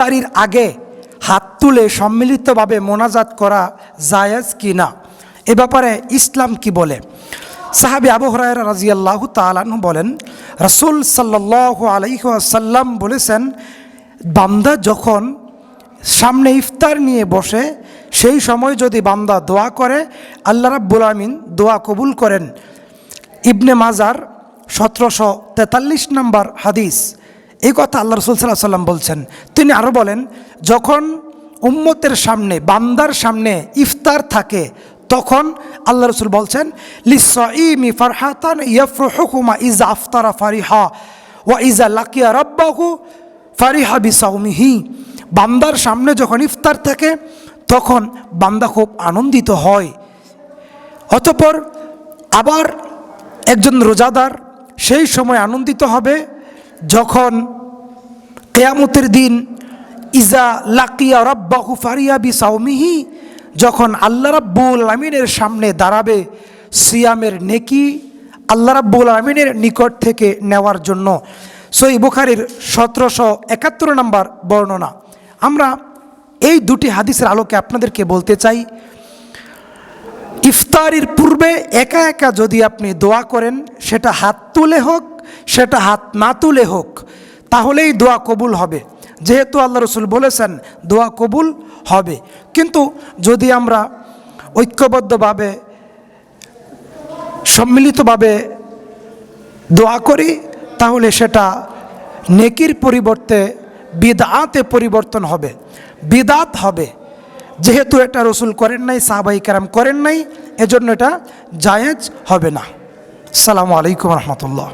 ইফতারির আগে হাত তুলে সম্মিলিতভাবে মোনাজাত করা জায়েজ কি না, এ ব্যাপারে ইসলাম কি বলে। সাহাবী আবু হুরায়রা রাদিয়াল্লাহু তাআলা আনহু বলেন, রাসূল সাল্লাল্লাহু আলাইহি ওয়াসাল্লাম বলেছেন, বান্দা যখন সামনে ইফতার নিয়ে বসে সেই সময় যদি বান্দা দোয়া করে, আল্লাহ রাব্বুল আমিন দোয়া কবুল করেন। ইবনে মাজার 1743 নম্বর হাদিস। এই কথা আল্লাহ রাসূল সাল্লাল্লাহু আলাইহি ওয়াসাল্লাম বলছেন। তিনি আরও বলেন, যখন উম্মতের সামনে বান্দার সামনে ইফতার থাকে তখন আল্লাহ রাসূল বলছেন, লিসসাইমি ফারহাতান ইয়াফরাহুকুমা ইযা আফতারা ফারিহা ওয়া ইযা লাকিয়া রাব্বাহু ফারিহা বিসাওমিহি। বান্দার সামনে যখন ইফতার থাকে তখন বান্দা খুব আনন্দিত হয়। অতঃপর আবার একজন রোজাদার সেই সময় আনন্দিত হবে যখন কিয়ামতের দিন ইজা লাকিয়া রাব্বাহু ফারিহা বিসাওমিহি, যখন আল্লাহ রাব্বুল আমিনের সামনে দাঁড়াবে সিয়ামের নেকি আল্লাহ রাব্বুল আমিনের নিকট থেকে নেওয়ার জন্য। সহিহ বুখারীর 1771 নম্বর বর্ণনা। আমরা এই দুটি হাদিসের আলোকে আপনাদেরকে বলতে চাই, ইফতারির পূর্বে একা একা যদি আপনি দোয়া করেন, সেটা হাত তুলে হোক সেটা হাত না তুলে হোক, তাহলেই দোয়া কবুল হবে, যেহেতু আল্লাহ রাসূল বলেছেন দোয়া কবুল হবে। কিন্তু যদি আমরা ঐক্যবদ্ধভাবে সম্মিলিতভাবে দোয়া করি তাহলে সেটা নেকির পরিবর্তে বিদআতে পরিবর্তন হবে, বিদআত হবে। যেহেতু এটা রাসূল করেন নাই, সাহাবায়ে কেরাম করেন নাই, এজন্য এটা জায়েজ হবে না। আসসালামু আলাইকুম ওয়া রাহমাতুল্লাহ।